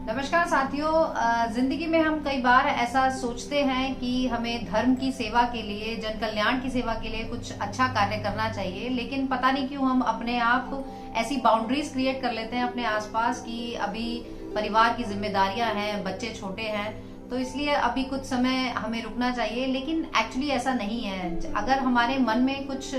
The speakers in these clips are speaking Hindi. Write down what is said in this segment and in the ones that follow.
नमस्कार साथियों, जिंदगी में हम कई बार ऐसा सोचते हैं कि हमें धर्म की सेवा के लिए, जन कल्याण की सेवा के लिए कुछ अच्छा कार्य करना चाहिए, लेकिन पता नहीं क्यों हम अपने आप ऐसी बाउंड्रीज क्रिएट कर लेते हैं अपने आसपास कि अभी परिवार की जिम्मेदारियां हैं, बच्चे छोटे हैं, तो इसलिए अभी कुछ समय हमें रुकना चाहिए। लेकिन एक्चुअली ऐसा नहीं है। अगर हमारे मन में कुछ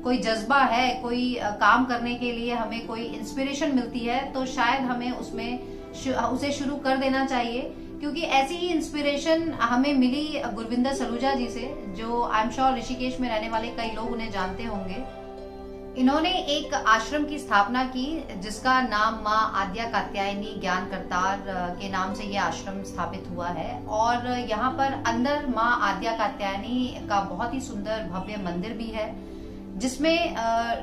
कोई जज्बा है, कोई काम करने के लिए हमें कोई इंस्पिरेशन मिलती है, तो शायद हमें उसे शुरू कर देना चाहिए। क्योंकि ऐसी ही इंस्पिरेशन हमें मिली गुरविंदर सलूजा जी से, जो आई एम श्योर ऋषिकेश में रहने वाले कई लोग उन्हें जानते होंगे। इन्होंने एक आश्रम की स्थापना की जिसका नाम माँ आद्या कात्यायनी ज्ञान करतार के नाम से ये आश्रम स्थापित हुआ है। और यहाँ पर अंदर माँ आद्या कात्यायनी का बहुत ही सुंदर भव्य मंदिर भी है, जिसमें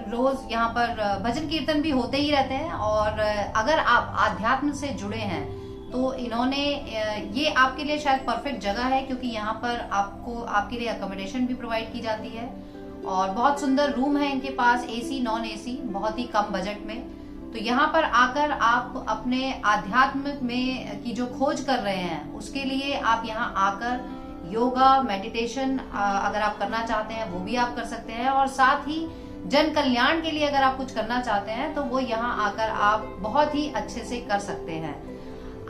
रोज यहाँ पर भजन कीर्तन भी होते ही रहते हैं। और अगर आप आध्यात्म से जुड़े हैं तो इन्होंने ये आपके लिए शायद परफेक्ट जगह है, क्योंकि यहाँ पर आपके लिए अकोमोडेशन भी प्रोवाइड की जाती है और बहुत सुंदर रूम है इनके पास, एसी नॉन एसी, बहुत ही कम बजट में। तो यहाँ पर आकर आप अपने आध्यात्म में की जो खोज कर रहे हैं उसके लिए आप यहाँ आकर योगा मेडिटेशन अगर आप करना चाहते हैं वो भी आप कर सकते हैं, और साथ ही जन कल्याण के लिए अगर आप कुछ करना चाहते हैं तो वो यहाँ आकर आप बहुत ही अच्छे से कर सकते हैं।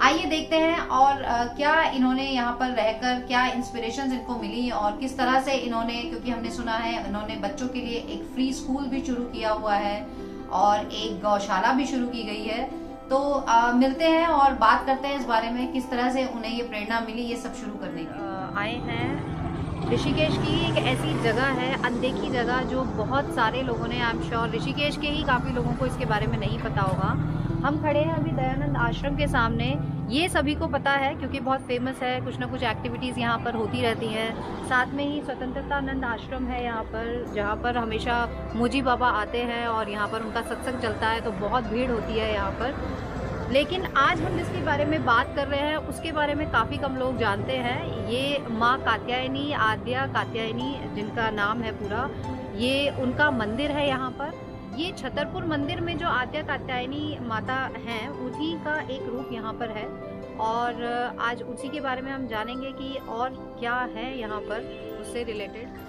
आइए देखते हैं और क्या इन्होंने यहाँ पर रहकर क्या इंस्पिरेशंस इनको मिली और किस तरह से इन्होंने, क्योंकि हमने सुना है इन्होंने बच्चों के लिए एक फ्री स्कूल भी शुरू किया हुआ है और एक गौशाला भी शुरू की गई है। तो मिलते हैं और बात करते हैं इस बारे में, किस तरह से उन्हें ये प्रेरणा मिली ये सब शुरू करने की। आए हैं ऋषिकेश की एक ऐसी जगह है, अनदेखी जगह, जो बहुत सारे लोगों ने, आई एम श्योर ऋषिकेश के ही काफ़ी लोगों को इसके बारे में नहीं पता होगा। हम खड़े हैं अभी दयानंद आश्रम के सामने। ये सभी को पता है क्योंकि बहुत फेमस है, कुछ ना कुछ एक्टिविटीज़ यहाँ पर होती रहती हैं। साथ में ही स्वतंत्रतानंद आश्रम है यहाँ पर, जहाँ पर हमेशा मोजी बाबा आते हैं और यहाँ पर उनका सत्संग चलता है, तो बहुत भीड़ होती है यहाँ पर। लेकिन आज हम जिसके बारे में बात कर रहे हैं उसके बारे में काफ़ी कम लोग जानते हैं। ये माँ कात्यायनी, आद्या कात्यायनी जिनका नाम है पूरा, ये उनका मंदिर है यहाँ पर। ये छतरपुर मंदिर में जो आद्या कात्यायनी माता हैं उन्हीं का एक रूप यहाँ पर है, और आज उसी के बारे में हम जानेंगे कि और क्या है यहाँ पर उससे रिलेटेड।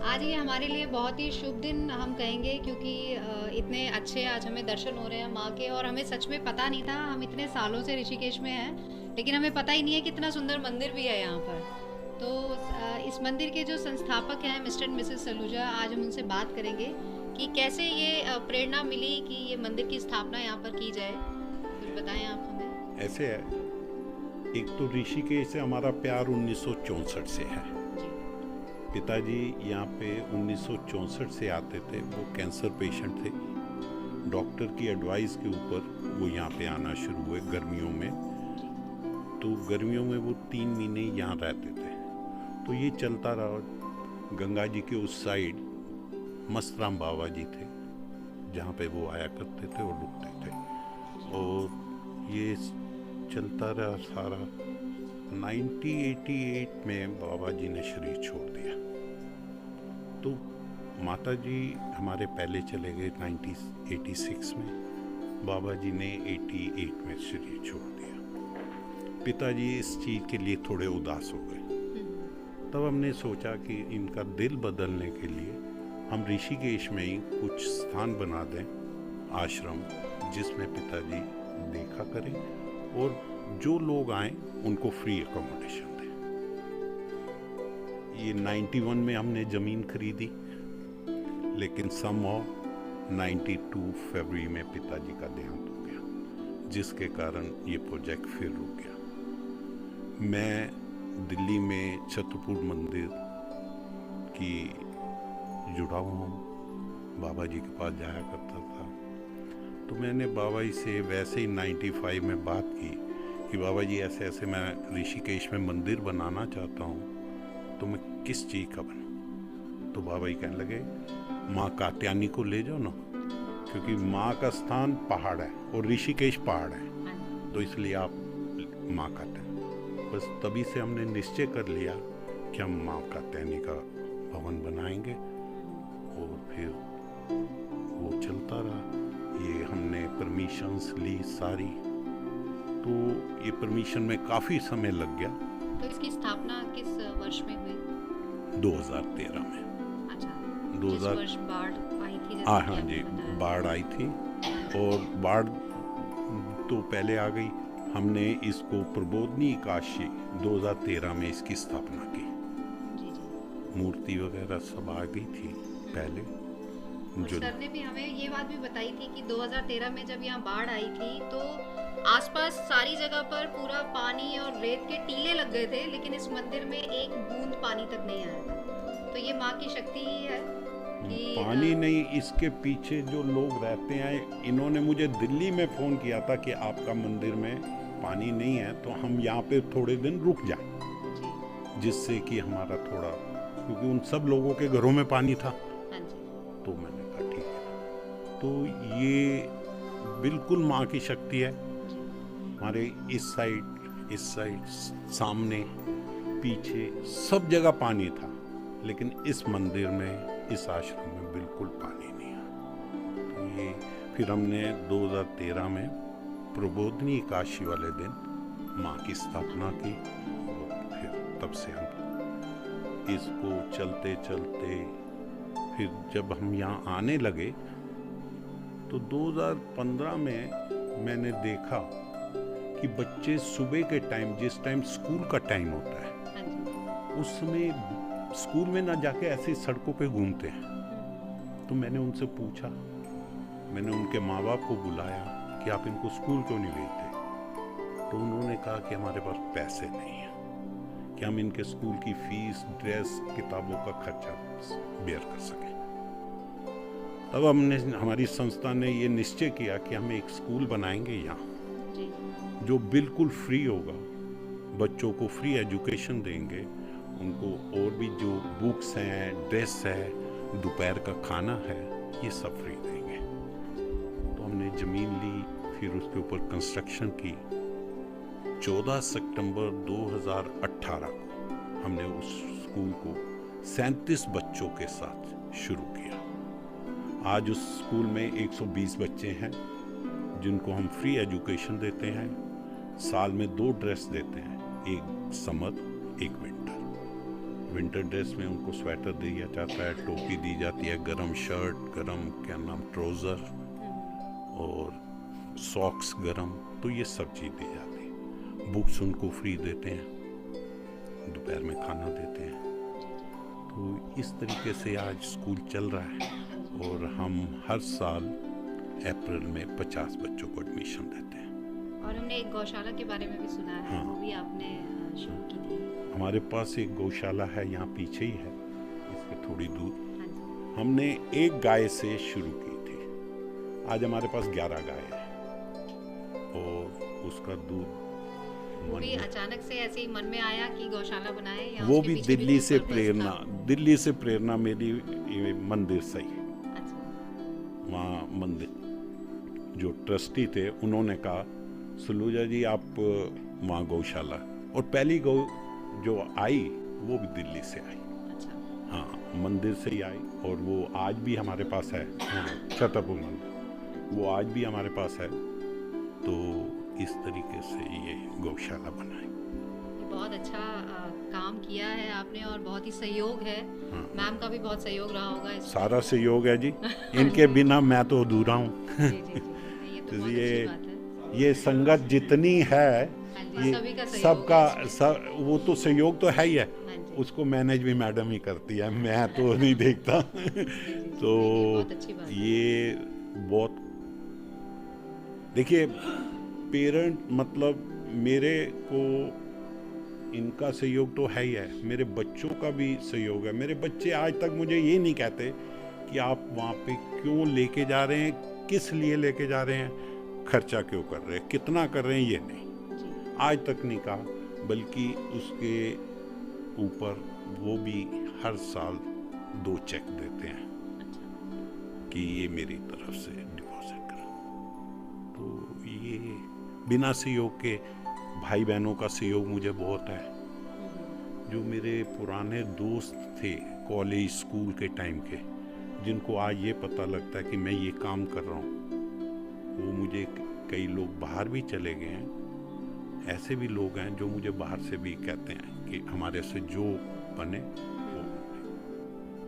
आज ये हमारे लिए बहुत ही शुभ दिन हम कहेंगे, क्योंकि इतने अच्छे आज हमें दर्शन हो रहे हैं माँ के। और हमें सच में पता नहीं था, हम इतने सालों से ऋषिकेश में हैं लेकिन हमें पता ही नहीं है कितना सुंदर मंदिर भी है यहाँ पर। तो इस मंदिर के जो संस्थापक हैं मिस्टर एंड मिसेस सलूजा, आज हम उनसे बात करेंगे कि कैसे ये प्रेरणा मिली कि ये मंदिर की स्थापना यहाँ पर की जाए। कुछ बताएं आप हमें। ऐसे है, एक तो ऋषिकेश से हमारा प्यार 1964 से है। पिताजी यहाँ पे 1964 से आते थे। वो कैंसर पेशेंट थे। डॉक्टर की एडवाइस के ऊपर वो यहाँ पे आना शुरू हुए गर्मियों में। तो गर्मियों में वो 3 महीने यहाँ रहते थे। तो ये चलता रहा। गंगा जी के उस साइड मस्तराम बाबा जी थे जहाँ पे वो आया करते थे और रुकते थे, और ये चलता रहा सारा। 1988 में बाबा जी ने शरीर छोड़ दिया। तो माता जी हमारे पहले चले गए 1986 में, बाबा जी ने 88 में शरीर छोड़ दिया। पिताजी इस चीज़ के लिए थोड़े उदास हो गए। तब हमने सोचा कि इनका दिल बदलने के लिए हम ऋषिकेश में ही कुछ स्थान बना दें, आश्रम, जिसमें पिताजी देखा करें और जो लोग आए उनको फ्री अकोमोडेशन दें। ये 91 में हमने ज़मीन खरीदी, लेकिन समहाउ 92 फरवरी में पिताजी का देहांत हो गया, जिसके कारण ये प्रोजेक्ट फिर रुक गया। मैं दिल्ली में छत्रपुर मंदिर की जुड़ा हुआ हूँ, बाबा जी के पास जाया करता था। तो मैंने बाबा जी से वैसे ही 95 में बात की कि बाबा जी ऐसे ऐसे मैं ऋषिकेश में मंदिर बनाना चाहता हूँ, तो मैं किस चीज़ का बनाऊँ? तो बाबा जी कहने लगे माँ कात्यायनी को ले जाओ ना, क्योंकि माँ का स्थान पहाड़ है और ऋषिकेश पहाड़ है, तो इसलिए आप माँ कात्यायनी। बस तभी से हमने निश्चय कर लिया कि हम माँ कात्यायनी का भवन बनाएंगे, और फिर वो चलता रहा। ये हमने परमिशंस ली सारी, तो ये परमिशन में काफ़ी समय लग गया। तो इसकी स्थापना किस वर्ष में हुई? 2013 में। अच्छा, 2000 वर्ष बाढ़ आई थी? हाँ जी, बाढ़ आई थी, और बाढ़ तो पहले आ गई। हमने इसको प्रबोधनी काशी 2013 में इसकी स्थापना की। जी जी। मूर्ति वगैरह सब आ गई थी पहले। जो सर ने भी हमें ये बात भी बताई थी कि 2013 में जब यहाँ बाढ़ आई थी तो आसपास सारी जगह पर पूरा पानी और रेत के टीले लग गए थे, लेकिन इस मंदिर में एक बूंद पानी तक नहीं आया था। तो ये माँ की शक्ति ही है कि पानी नहीं, इसके पीछे जो लोग रहते हैं, इन्होंने मुझे दिल्ली में फ़ोन किया था कि आपका मंदिर में पानी नहीं है, तो हम यहाँ पे थोड़े दिन रुक जाएं, जिससे कि हमारा थोड़ा, क्योंकि उन सब लोगों के घरों में पानी था। तो मैंने कहा ठीक है। तो ये बिल्कुल माँ की शक्ति है। हमारे इस साइड सामने पीछे सब जगह पानी था, लेकिन इस मंदिर में, इस आश्रम में बिल्कुल पानी नहीं है। तो ये फिर हमने 2013 में प्रबोधनी काशी वाले दिन माँ की स्थापना की, और फिर तब से हम इसको चलते चलते, फिर जब हम यहाँ आने लगे तो 2015 में मैंने देखा कि बच्चे सुबह के टाइम, जिस टाइम स्कूल का टाइम होता है, उस समय स्कूल में ना जाके ऐसे सड़कों पे घूमते हैं। तो मैंने उनसे पूछा, मैंने उनके माँ बाप को बुलाया कि आप इनको स्कूल क्यों नहीं भेजते? तो उन्होंने कहा कि हमारे पास पैसे नहीं हैं कि हम इनके स्कूल की फीस, ड्रेस, किताबों का खर्चा बेयर कर सकें। तब हमारी संस्था ने ये निश्चय किया कि हम एक स्कूल बनाएंगे यहाँ, जो बिल्कुल फ्री होगा, बच्चों को फ्री एजुकेशन देंगे, उनको और भी जो बुक्स हैं, ड्रेस है, दोपहर का खाना है, ये सब फ्री देंगे। तो हमने ज़मीन ली, फिर उसके ऊपर कंस्ट्रक्शन की। 14 सितंबर 2018 को हमने उस स्कूल को 37 बच्चों के साथ शुरू किया। आज उस स्कूल में 120 बच्चे हैं, जिनको हम फ्री एजुकेशन देते हैं। साल में 2 ड्रेस देते हैं, एक समर, एक विंटर ड्रेस में उनको स्वेटर दिया जाता है, टोपी दी जाती है, गरम शर्ट, गरम ट्राउज़र और सॉक्स गरम, तो ये सब चीज़ दी जाती है। बुक्स उनको फ्री देते हैं, दोपहर में खाना देते हैं। तो इस तरीके से आज स्कूल चल रहा है, और हम हर साल अप्रैल में 50 बच्चों को एडमिशन देते हैं। और हमने एक गौशाला के बारे में भी सुना है। हाँ। वो भी आपने शुरू की थी। हमारे पास एक गौशाला है, यहाँ पीछे ही है, इसके थोड़ी दूर। हाँ, हमने एक गाय से शुरू की थी। आज हमारे पास 11 गाय है, और उसका दूध वो भी अचानक से ऐसे ही मन में आया कि गौशाला बनाए, या वो भी दिल्ली से प्रेरणा मेरी मंदिर से ही। वहाँ मंदिर जो ट्रस्टी थे, उन्होंने कहा सलूजा जी आप वहाँ गौशाला, और पहली गौ जो आई वो भी दिल्ली से आई। अच्छा। हाँ, मंदिर से ही आई, और वो आज भी हमारे पास है। हाँ, छतरपुर मंदिर, वो आज भी हमारे पास है। तो इस तरीके से ये गौशाला बनाई। बहुत अच्छा काम किया है आपने, और बहुत ही सहयोग है। हाँ। मैम का भी बहुत सहयोग रहा होगा इसमें। सारा सहयोग है जी। इनके बिना मैं तो अधूरा हूँ। ये संगत जितनी है, ये सबका वो तो सहयोग तो है ही है, उसको मैनेज भी मैडम ही करती है, मैं तो नहीं देखता। तो बहुत अच्छी बात है। ये बहुत, देखिए पेरेंट मतलब मेरे को इनका सहयोग तो है ही है, मेरे बच्चों का भी सहयोग है। मेरे बच्चे आज तक मुझे ये नहीं कहते कि आप वहाँ पे क्यों लेके जा रहे हैं, किस लिए लेके जा रहे हैं, खर्चा क्यों कर रहे हैं, कितना कर रहे हैं, ये नहीं आज तक नहीं कहा। बल्कि उसके ऊपर वो भी हर साल 2 चेक देते हैं कि ये मेरी तरफ से डिपॉजिट करा। तो ये बिना सहयोग के, भाई बहनों का सहयोग मुझे बहुत है। जो मेरे पुराने दोस्त थे कॉलेज स्कूल के टाइम के, जिनको आज ये पता लगता है कि मैं ये काम कर रहा हूँ, वो मुझे, कई लोग बाहर भी चले गए हैं, ऐसे भी लोग हैं जो मुझे बाहर से भी कहते हैं कि हमारे से जो बने वो,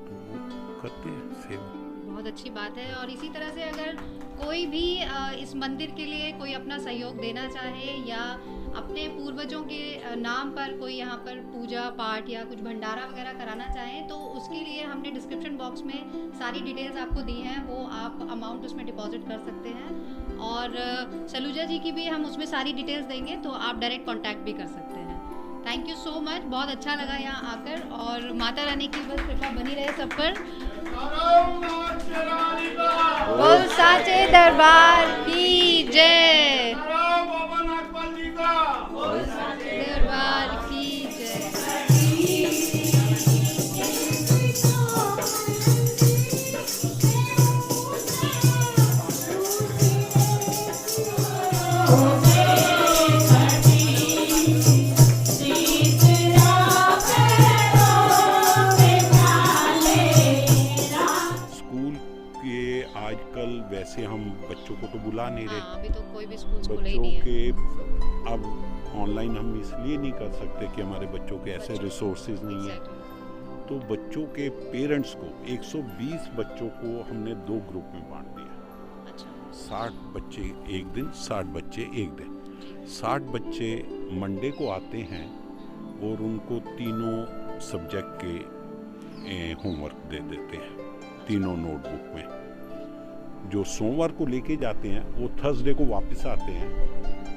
तो वो करते हैं सेवा। बहुत अच्छी बात है। और इसी तरह से अगर कोई भी इस मंदिर के लिए कोई अपना सहयोग देना चाहे या अपने पूर्वजों के नाम पर कोई यहाँ पर पूजा पाठ या कुछ भंडारा वगैरह कराना चाहें, तो उसके लिए हमने डिस्क्रिप्शन बॉक्स में सारी डिटेल्स आपको दी हैं, वो आप अमाउंट उसमें डिपॉजिट कर सकते हैं। और सलूजा जी की भी हम उसमें सारी डिटेल्स देंगे, तो आप डायरेक्ट कांटेक्ट भी कर सकते हैं। थैंक यू सो मच, बहुत अच्छा लगा यहाँ आकर, और माता रानी की बस कृपा बनी रहे सब पर। बोल साचे दरबार की जय, बोल साचे दरबार की जय। स्कूल के आजकल वैसे हम बच्चों को तो बुला नहीं रहे, हाँ, अभी तो कोई भी स्कूल खुले ही बच्चों नहीं है। के अब ऑनलाइन हम इसलिए नहीं कर सकते कि हमारे बच्चों के ऐसे रिसोर्सेज नहीं है। Exactly. तो बच्चों के पेरेंट्स को 120 बच्चों को हमने 2 ग्रुप में बांट दिया। अच्छा, 60 बच्चे एक दिन, 60 बच्चे एक दिन। 60 बच्चे मंडे को आते हैं और उनको तीनों सब्जेक्ट के होमवर्क दे देते हैं, तीनों नोटबुक में। जो सोमवार को लेके जाते हैं वो थर्सडे को वापस आते हैं,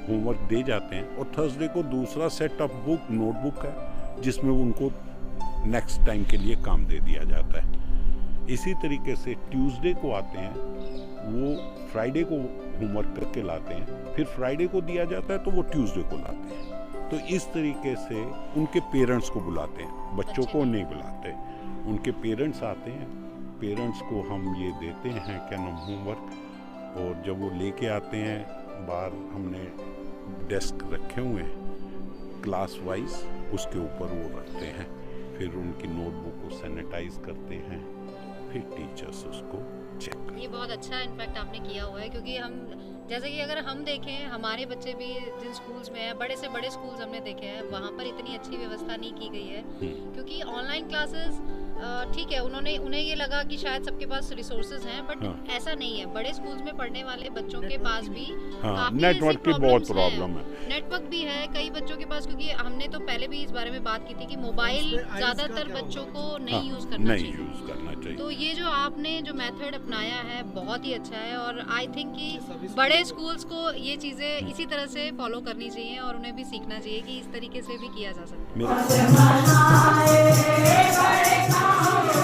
होमवर्क दे जाते हैं, और थर्सडे को दूसरा सेट ऑफ बुक नोटबुक है जिसमें उनको नेक्स्ट टाइम के लिए काम दे दिया जाता है। इसी तरीके से ट्यूसडे को आते हैं, वो फ्राइडे को होमवर्क करके लाते हैं, फिर फ्राइडे को दिया जाता है तो वो ट्यूसडे को लाते हैं। तो इस तरीके से उनके पेरेंट्स को बुलाते हैं, बच्चों को नहीं बुलाते। उनके पेरेंट्स आते हैं, पेरेंट्स को हम ये देते हैं क्या नाम होमवर्क, और जब वो लेके आते हैं, बाहर हमने डेस्क रखे हुए हैं क्लास वाइज, उसके ऊपर वो रखते हैं। फिर उनकी नोटबुक को सैनिटाइज करते हैं, फिर टीचर्स उसको चेक करते हैं। ये बहुत अच्छा इनफैक्ट आपने किया हुआ है, क्योंकि हम जैसे कि अगर हम देखें, हमारे बच्चे भी जिन स्कूल्स में हैं, बड़े से बड़े स्कूल्स हमने देखे हैं, वहाँ पर इतनी अच्छी व्यवस्था नहीं की गई है। क्योंकि ऑनलाइन क्लासेस ठीक है, उन्हें ये लगा कि शायद सबके पास रिसोर्सेज हैं, बट हाँ। ऐसा नहीं है। बड़े स्कूल्स में पढ़ने वाले बच्चों के पास भी हाँ, काफी नेटवर्क ऐसी की बहुत problems हैं। प्रॉब्लम है। नेटवर्क भी है कई बच्चों के पास, क्योंकि हमने तो पहले भी इस बारे में बात की थी कि मोबाइल ज्यादातर बच्चों को नहीं यूज करना नहीं चाहिए। यूज करना चाहिए। तो ये जो आपने जो मेथड अपनाया है बहुत ही अच्छा है, और आई थिंक कि बड़े स्कूल्स को ये चीज़ें इसी तरह से फॉलो करनी चाहिए और उन्हें भी सीखना चाहिए कि इस तरीके से भी किया जा सकता है। मेरे